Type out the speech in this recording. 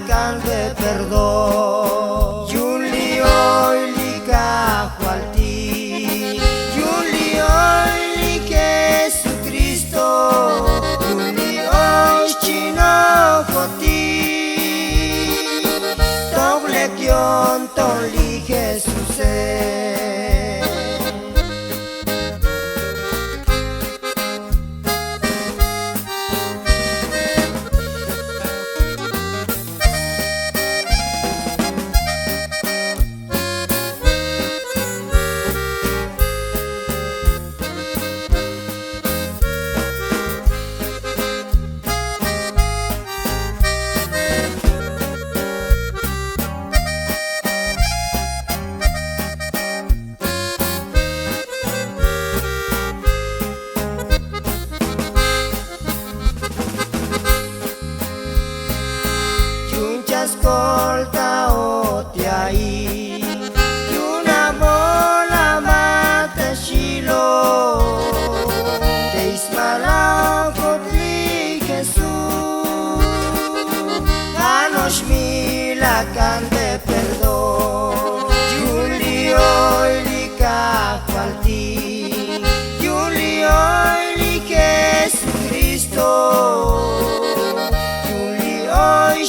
can de perdón. Yuli hoy li cajualti, Yuli hoy li Jesucristo, Yuli hoy chino joti, doble kion toli Jesús. Ascolta otiai, y una bola mata shilo, te ismala kotli Jesús, ganos mi la can de perdón. Yuli hoy li cajualti, Yuli hoy li Jesucristo, Yuli hoy